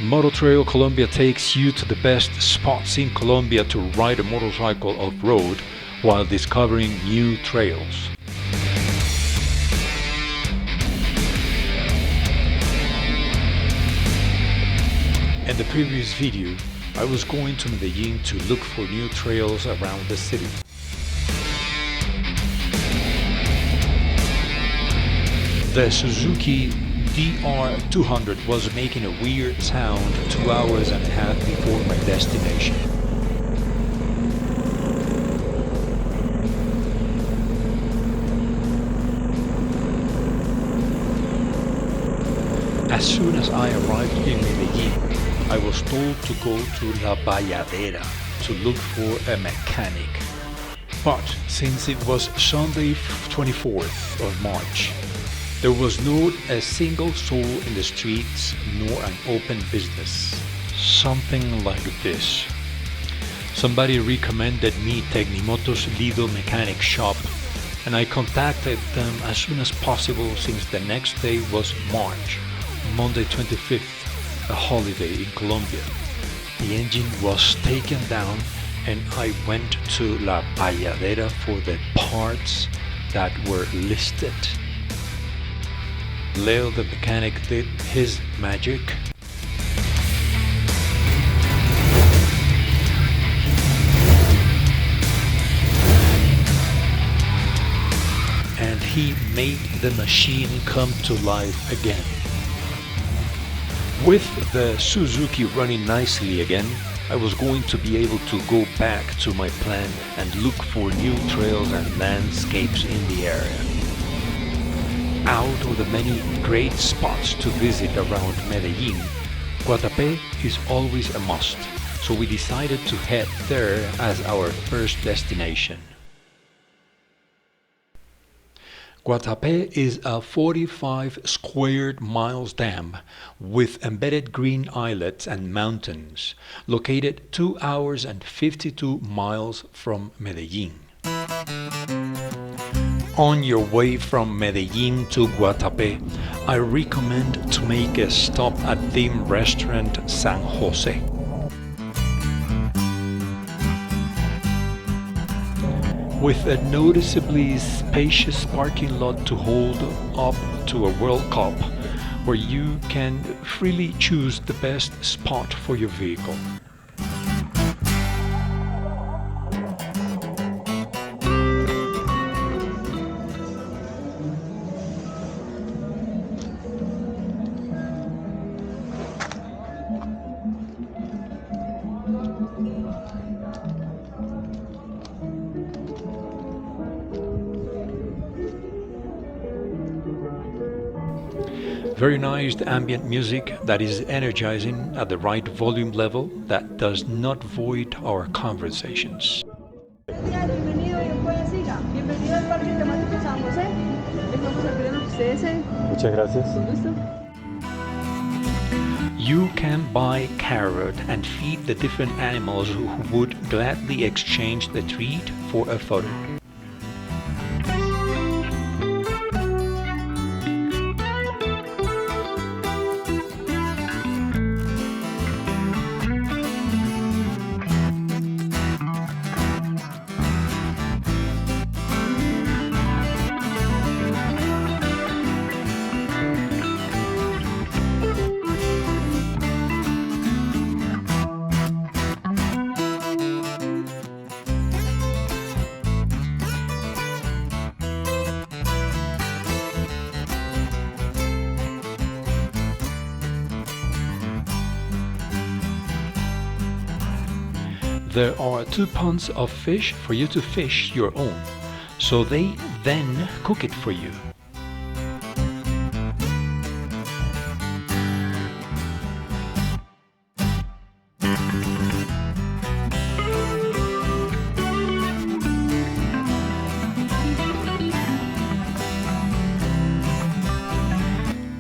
Mototrailcolombia takes you to the best spots in Colombia to ride a motorcycle off-road while discovering new trails. In the previous video, I was going to Medellin to look for new trails around the city. The Suzuki DR200 was making a weird sound 2 hours and a half before my destination. As soon as I arrived in Medellin, I was told to go to La Bayadera to look for a mechanic. But since it was Sunday 24th of March, there was not a single soul in the streets nor an open business. Something like this. Somebody recommended me Tecnimoto's Lido mechanic shop, and I contacted them as soon as possible since the next day was March, Monday 25th, a holiday in Colombia. The engine was taken down and I went to La Bayadera for the parts that were listed. Leo the mechanic did his magic. And he made the machine come to life again. With the Suzuki running nicely again, I was going to be able to go back to my plan and look for new trails and landscapes in the area. Out of the many great spots to visit around Medellin, Guatape is always a must, so we decided to head there as our first destination. Guatape is a 45 square miles dam with embedded green islets and mountains, located 2 hours and 52 miles from Medellin. On your way from Medellin to Guatape, I recommend to make a stop at the restaurant San Jose. With a noticeably spacious parking lot to hold up to a World Cup, where you can freely choose the best spot for your vehicle. Very nice ambient music that is energizing at the right volume level that does not void our conversations. Bienvenido al parque temático San José. Estamos esperando que ustedes deseen. Muchas gracias. Con gusto. You can buy carrot and feed the different animals who would gladly exchange the treat for a photo. There are 2 ponds of fish for you to fish your own, so they then cook it for you.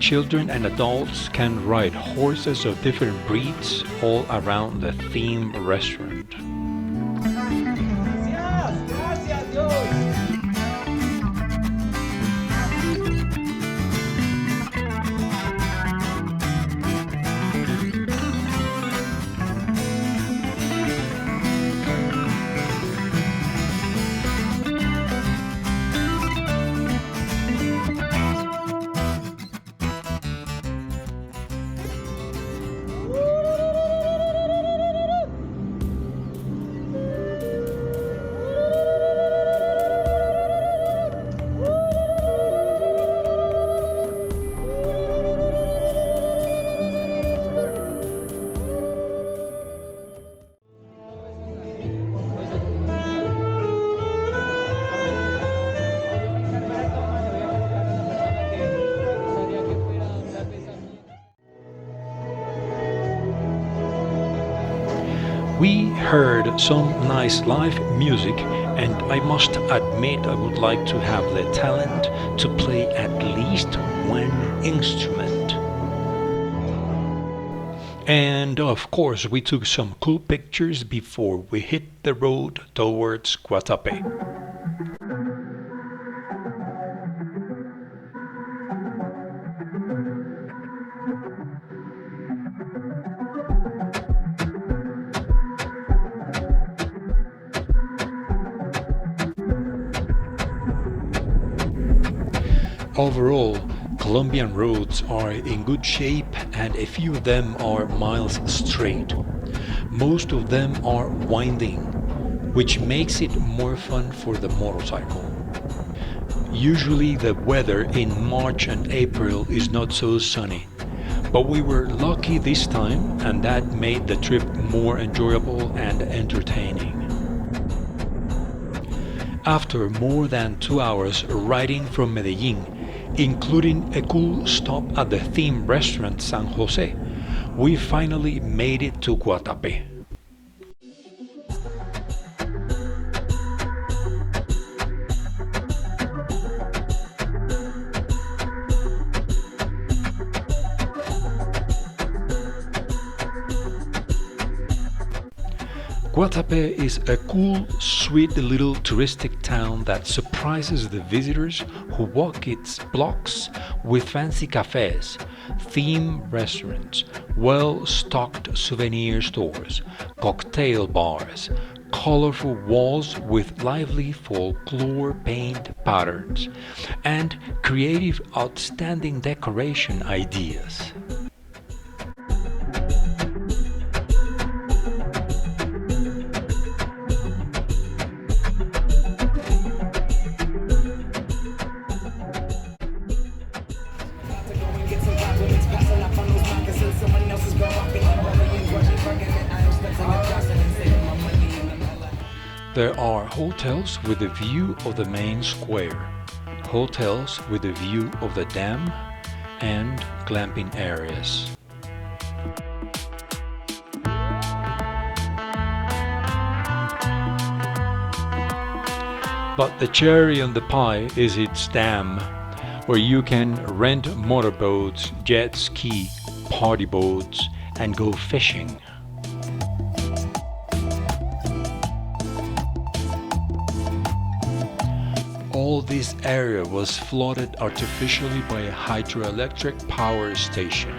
Children and adults can ride horses of different breeds all around the theme restaurant. We heard some nice live music, and I must admit I would like to have the talent to play at least one instrument. And of course, we took some cool pictures before we hit the road towards Guatape. Overall, Colombian roads are in good shape and a few of them are miles straight. Most of them are winding, which makes it more fun for the motorcycle. Usually the weather in March and April is not so sunny, but we were lucky this time and that made the trip more enjoyable and entertaining. After more than 2 hours riding from Medellin, including a cool stop at the theme restaurant San Jose, we finally made it to Guatape. Guatape is a cool, sweet little touristic town that surprises the visitors who walk its blocks with fancy cafes, theme restaurants, well-stocked souvenir stores, cocktail bars, colorful walls with lively folklore paint patterns, and creative, outstanding decoration ideas. There are hotels with a view of the main square, hotels with a view of the dam, and glamping areas. But the cherry on the pie is its dam, where you can rent motorboats, jet ski, party boats, and go fishing. All this area was flooded artificially by a hydroelectric power station.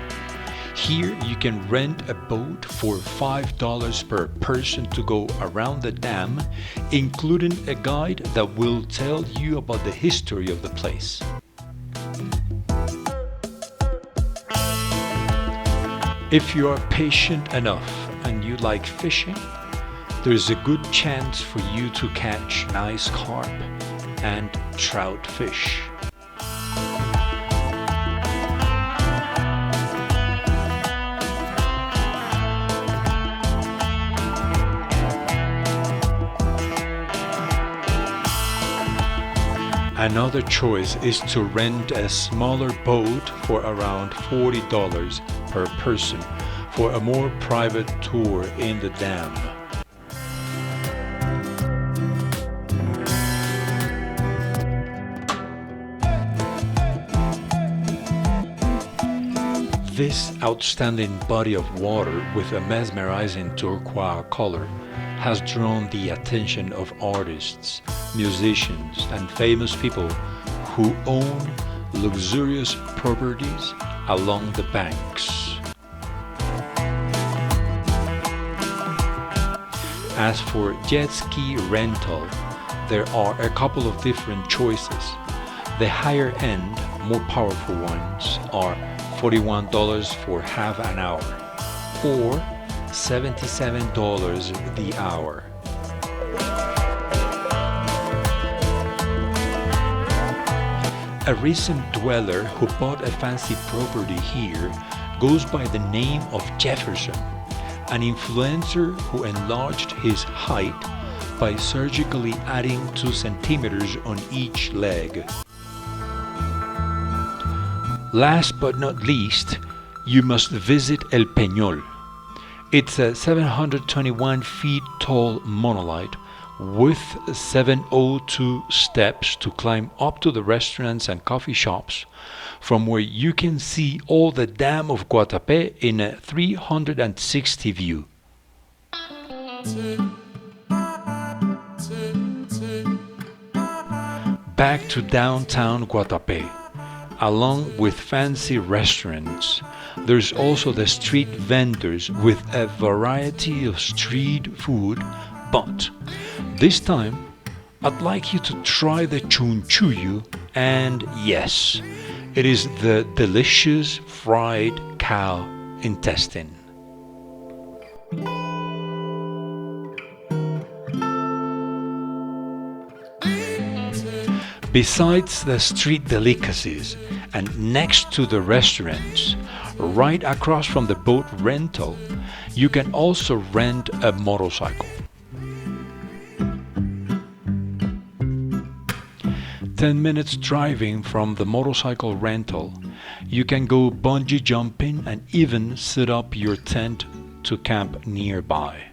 Here you can rent a boat for $5 per person to go around the dam, including a guide that will tell you about the history of the place. If you are patient enough and you like fishing, there's a good chance for you to catch nice carp and trout fish. Another choice is to rent a smaller boat for around $40 per person for a more private tour in the dam. This outstanding body of water with a mesmerizing turquoise color has drawn the attention of artists, musicians, and famous people who own luxurious properties along the banks. As for jet ski rental, there are a couple of different choices. The higher end, more powerful ones are $41 for half an hour or $77 the hour. A recent dweller who bought a fancy property here goes by the name of Jefferson, an influencer who enlarged his height by surgically adding 2 centimeters on each leg. Last but not least, you must visit El Peñol, It's a 721 feet tall monolith with 702 steps to climb up to the restaurants and coffee shops, from where you can see all the Dam of Guatape in a 360 view. Back to downtown Guatape. Along with fancy restaurants, there's also the street vendors with a variety of street food, but this time I'd like you to try the chunchullo, and yes, it is the delicious fried cow intestine. Besides the street delicacies and next to the restaurants, right across from the boat rental, you can also rent a motorcycle. 10 minutes driving from the motorcycle rental, you can go bungee jumping and even set up your tent to camp nearby.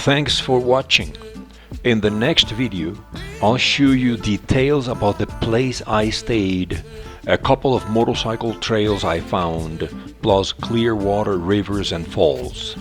Thanks for watching. In the next video, I'll show you details about the place I stayed, a couple of motorcycle trails I found, plus clear water, rivers and falls.